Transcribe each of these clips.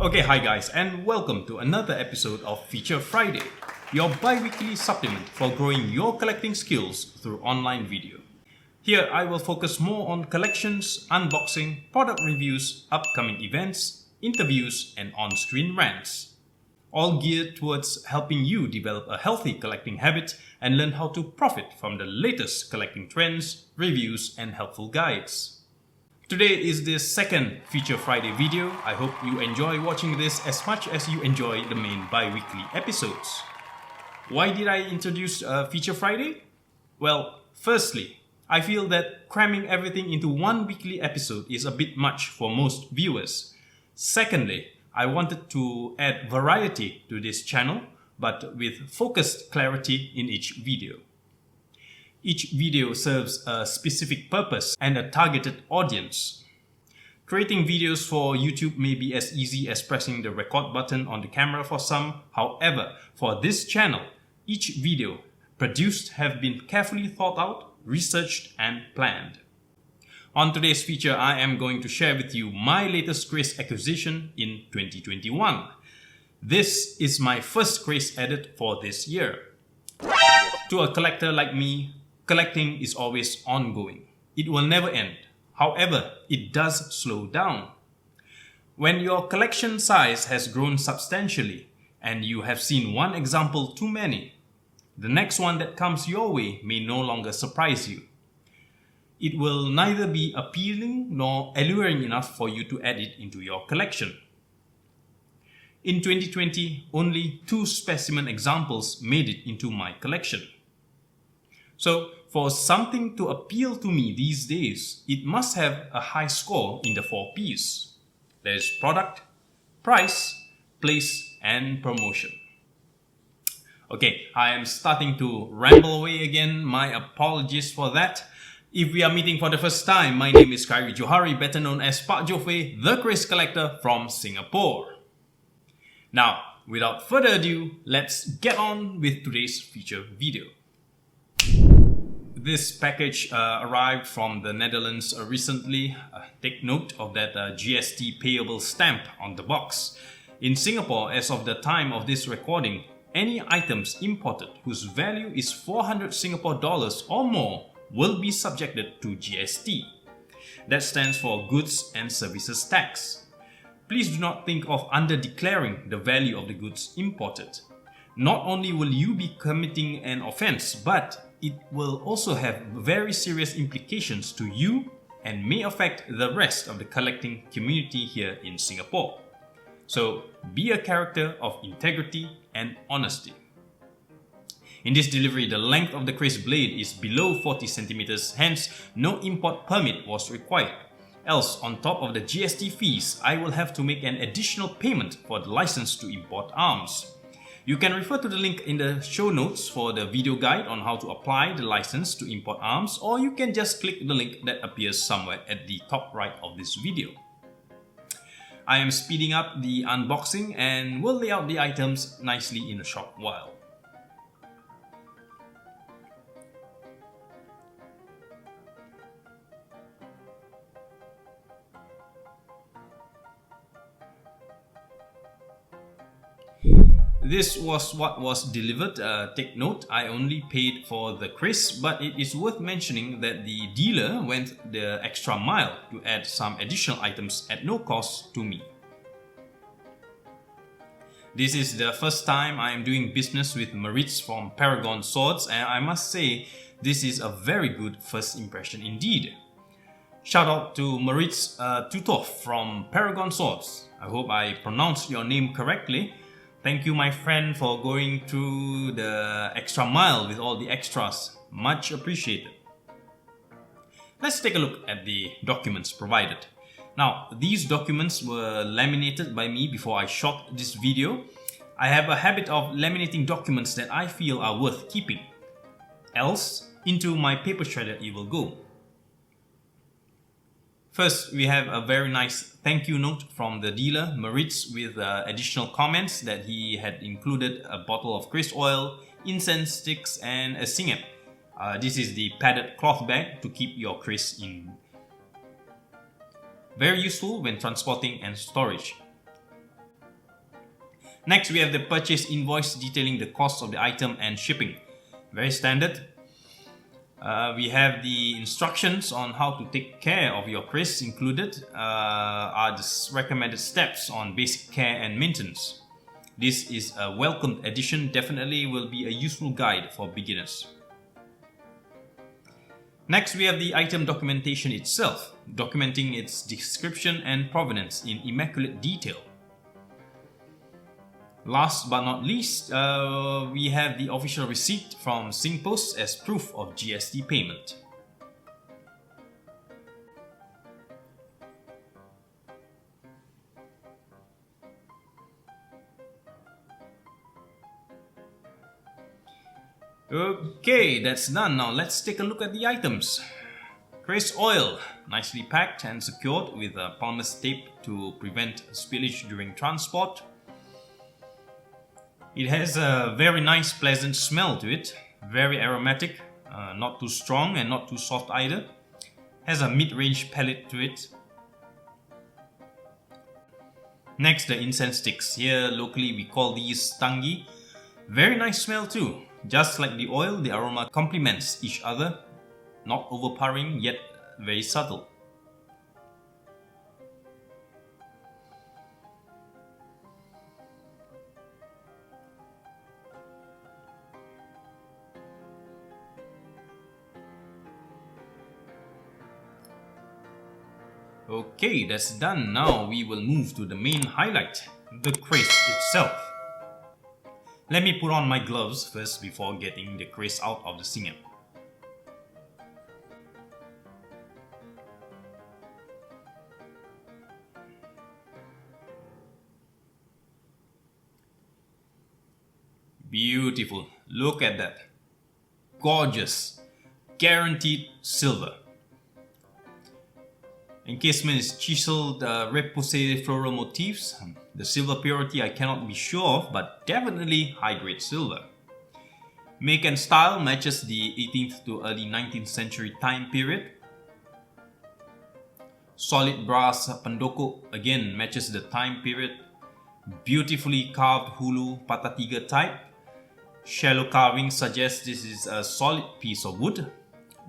Okay, hi guys, and welcome to another episode of Feature Friday, your bi-weekly supplement for growing your collecting skills through online video. Here, I will focus more on collections, unboxing, product reviews, upcoming events, interviews, and on-screen rants. All geared towards helping you develop a healthy collecting habit and learn how to profit from the latest collecting trends, reviews, and helpful guides. Today is the second Feature Friday video. I hope you enjoy watching this as much as you enjoy the main bi-weekly episodes. Why did I introduce Feature Friday? Well, firstly, I feel that cramming everything into one weekly episode is a bit much for most viewers. Secondly, I wanted to add variety to this channel, but with focused clarity in each video. Each video serves a specific purpose and a targeted audience. Creating videos for YouTube may be as easy as pressing the record button on the camera for some. However, for this channel, each video produced have been carefully thought out, researched, and planned. On today's feature, I am going to share with you my latest Craze acquisition in 2021. This is my first Craze edit for this year. To a collector like me, collecting is always ongoing. It will never end. However, it does slow down. When your collection size has grown substantially and you have seen one example too many, the next one that comes your way may no longer surprise you. It will neither be appealing nor alluring enough for you to add it into your collection. In 2020, only 2 specimen examples made it into my collection. So, for something to appeal to me these days, it must have a high score in the 4 Ps. There is product, price, place, and promotion. Okay, I am starting to ramble away again. My apologies for that. If we are meeting for the first time, my name is Khairi Johari, better known as Pak Jofe, the Craze Collector from Singapore. Now, without further ado, let's get on with today's feature video. This package arrived from the Netherlands recently. Take note of that GST payable stamp on the box. In Singapore, as of the time of this recording, any items imported whose value is 400 Singapore dollars or more will be subjected to GST. That stands for Goods and Services Tax. Please do not think of under-declaring the value of the goods imported. Not only will you be committing an offense, but it will also have very serious implications to you and may affect the rest of the collecting community here in Singapore. So be a character of integrity and honesty. In this delivery, the length of the Craze blade is below 40 centimeters, hence no import permit was required. Else, on top of the GST fees, I will have to make an additional payment for the license to import arms. You can refer to the link in the show notes for the video guide on how to apply the license to import arms, or you can just click the link that appears somewhere at the top right of this video. I am speeding up the unboxing and will lay out the items nicely in a short while. This was what was delivered. Take note, I only paid for the Craze, but it is worth mentioning that the dealer went the extra mile to add some additional items at no cost to me. This is the first time I am doing business with Maritz from Paragon Swords, and I must say this is a very good first impression indeed. Shout out to Maritz Tutov from Paragon Swords. I hope I pronounced your name correctly. Thank you, my friend, for going through the extra mile with all the extras. Much appreciated. Let's take a look at the documents provided. Now, these documents were laminated by me before I shot this video. I have a habit of laminating documents that I feel are worth keeping. Else, into my paper shredder it will go. First, we have a very nice thank you note from the dealer, Maritz, with additional comments that he had included a bottle of Craze oil, incense sticks, and a singap. This is the padded cloth bag to keep your Craze in. Very useful when transporting and storage. Next, we have the purchase invoice detailing the cost of the item and shipping. Very standard. We have the instructions on how to take care of your kris. Included are the recommended steps on basic care and maintenance. This is a welcomed addition, definitely will be a useful guide for beginners. Next, we have the item documentation itself, documenting its description and provenance in immaculate detail. Last but not least, we have the official receipt from SingPost as proof of GST payment. Okay, that's done. Now let's take a look at the items. Kris oil, nicely packed and secured with a Palmer's tape to prevent spillage during transport. It has a very nice pleasant smell to it, very aromatic, not too strong and not too soft either. Has a mid-range palate to it. Next, the incense sticks. Here locally we call these tangi. Very nice smell too. Just like the oil, the aroma complements each other, not overpowering yet very subtle. Okay, that's done. Now we will move to the main highlight, the kris itself. Let me put on my gloves first before getting the kris out of the singer. Beautiful, look at that. Gorgeous, guaranteed silver. Encasement is chiseled repoussé floral motifs. The silver purity I cannot be sure of, but definitely high-grade silver. Make and style matches the 18th to early 19th century time period. Solid brass pendoko again matches the time period. Beautifully carved hulu patatiga type. Shallow carving suggests this is a solid piece of wood.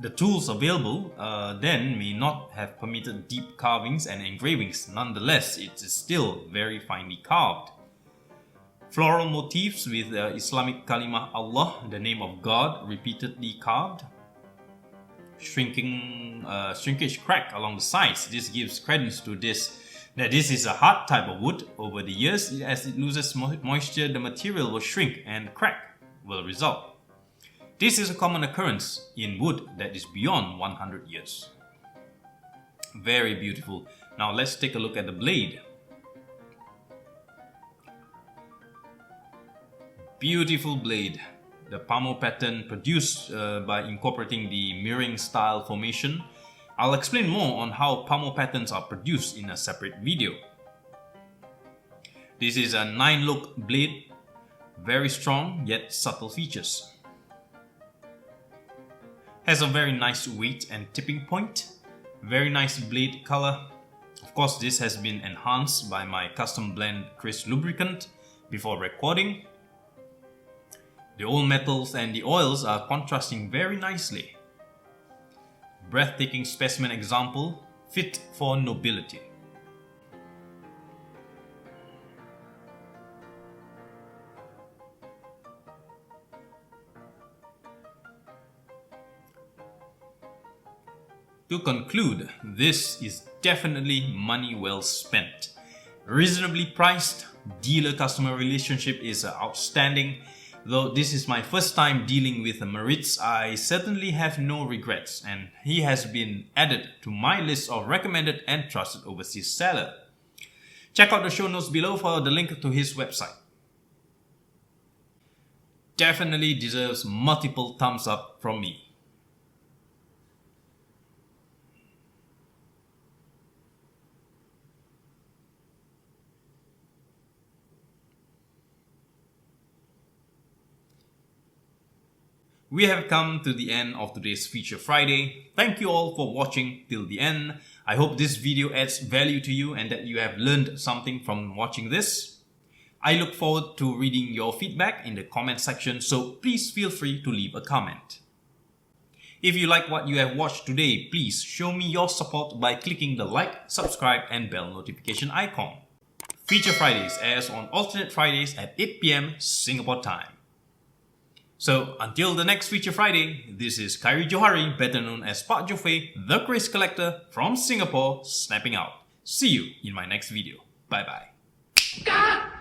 The tools available then may not have permitted deep carvings and engravings. Nonetheless, it is still very finely carved. Floral motifs with Islamic kalimah Allah, the name of God, repeatedly carved. Shrinkage crack along the sides. This gives credence to this, that this is a hard type of wood. Over the years, as it loses moisture, the material will shrink and crack will result. This is a common occurrence in wood that is beyond 100 years. Very beautiful. Now let's take a look at the blade. Beautiful blade. The pommel pattern produced by incorporating the mirroring style formation. I'll explain more on how pommel patterns are produced in a separate video. This is a 9-look blade. Very strong yet subtle features. Has a very nice weight and tipping point. Very nice blade color. Of course, this has been enhanced by my custom blend kris lubricant before recording. The old metals and the oils are contrasting very nicely. Breathtaking specimen example, fit for nobility. To conclude, this is definitely money well spent. Reasonably priced, dealer-customer relationship is outstanding. Though this is my first time dealing with Maritz, I certainly have no regrets, and he has been added to my list of recommended and trusted overseas seller. Check out the show notes below for the link to his website. Definitely deserves multiple thumbs up from me. We have come to the end of today's Feature Friday. Thank you all for watching till the end. I hope this video adds value to you and that you have learned something from watching this. I look forward to reading your feedback in the comment section, so please feel free to leave a comment. If you like what you have watched today, please show me your support by clicking the like, subscribe and bell notification icon. Feature Fridays airs on alternate Fridays at 8 p.m. Singapore time. So until the next Feature Friday, this is Khairi Johari, better known as Pak Jofe, the Craze Collector from Singapore, snapping out. See you in my next video. Bye bye.